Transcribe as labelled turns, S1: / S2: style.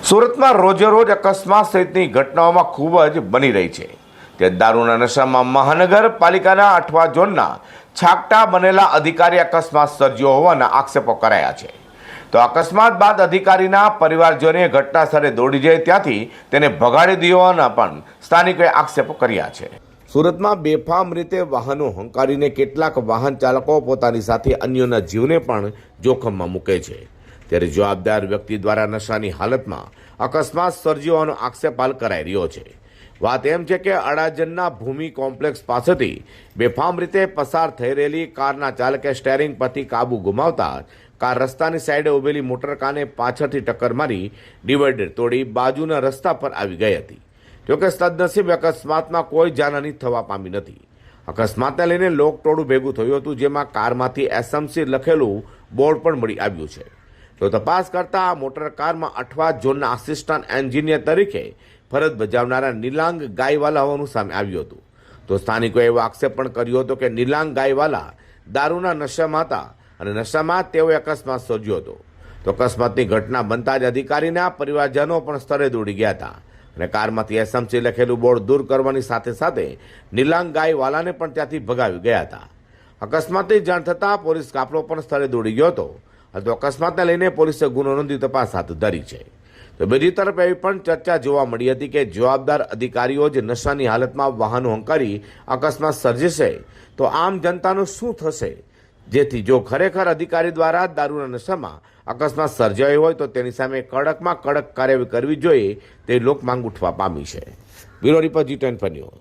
S1: સુરતમાં રોજે રોજ અકસ્માત સહિતની ઘટનાઓમાં ખૂબ જ બની રહી છે. તે દારૂના નશામાં મહાનગરપાલિકાના 8મા ઝોનના છાકટા બનેલા અધિકારી અકસ્માત સર્જ્યો હોવાના આક્ષેપો કરાયા છે. તો અકસ્માત બાદ અધિકારીના પરિવારજનોએ ઘટના સ્થળે દોડી જાય ત્યાંથી તેને ભગાડી દેવાના પણ સ્થાનિકોએ આક્ષેપો કર્યા છે. સુરતમાં બેફામ રીતે વાહનો હંકારીને કેટલાક વાહન ચાલકો પોતાની સાથે અન્યોના જીવને પણ જોખમમાં મૂકે છે. ત્યારે જવાબદાર વ્યક્તિ દ્વારા નશાની હાલતમાં અકસ્માત સર્જ્યો હોવાનો આક્ષેપ હાલ કરાઈ રહ્યો છે. વાત એમ છે કે અડાજણના ભૂમિ કોમ્પ્લેક્સ પાસેથી બેફામ રીતે પસાર થઈ રહેલી કારના ચાલકે સ્ટેરિંગ પરથી કાબુ ગુમાવતા કાર રસ્તાની સાઈડે ઉભેલી મોટરકારને પાછળથી ટક્કર મારી ડિવાઈડર તોડી બાજુના રસ્તા પર આવી ગઈ હતી. જોકે સદનસીબે અકસ્માતમાં કોઈ જાનહાની થવા પામી નથી. અકસ્માતને લઈને લોકટોળું ભેગું થયું હતું, જેમાં કારમાંથી એસએમસી લખેલું બોર્ડ પણ મળી આવ્યું છે. તો તપાસ કરતા આ મોટર કારમાં 8મા ઝોનના આસિસ્ટન્ટ એન્જિનિયર તરીકે ફરજ બજાવનારા નિલાંગ ગાયવાલા હોવાનું સામે આવ્યું હતું. તો સ્થાનિકોએ એવો આક્ષેપ પણ કર્યો હતો કે નિલાંગ ગાયવાલા દારૂના નશામાં હતા અને નશામાં તેઓએ અકસ્માત સર્જ્યો હતો. તો અકસ્માતની ઘટના બનતા જ અધિકારીના પરિવારજનો પણ સ્થળે દોડી ગયા હતા અને કારમાંથી એસએમસી લખેલું બોર્ડ દૂર કરવાની સાથે સાથે નિલાંગ ગાયવાલાને પણ ત્યાંથી ભગાવી ગયા હતા. અકસ્માતની જાણ થતાં પોલીસ કાફલો પણ સ્થળે દોડી ગયો હતો. તો અકસ્માતને લઈને પોલીસે ગુનો નોંધી તપાસ હાથ ધરી છે. તો બીજી તરફ એવી પણ ચર્ચા જોવા મળી હતી કે જવાબદાર અધિકારીઓ જ નશાની હાલતમાં વાહનો હંકારી અકસ્માત સર્જશે તો આમ જનતાનું શું થશે? જેથી જો ખરેખર અધિકારી દ્વારા દારૂના નશામાં અકસ્માત સર્જાયો હોય તો તેની સામે કડકમાં કડક કાર્યવાહી કરવી જોઈએ તે લોક માંગ ઉઠવા પામી છે. Bureau report G10 news.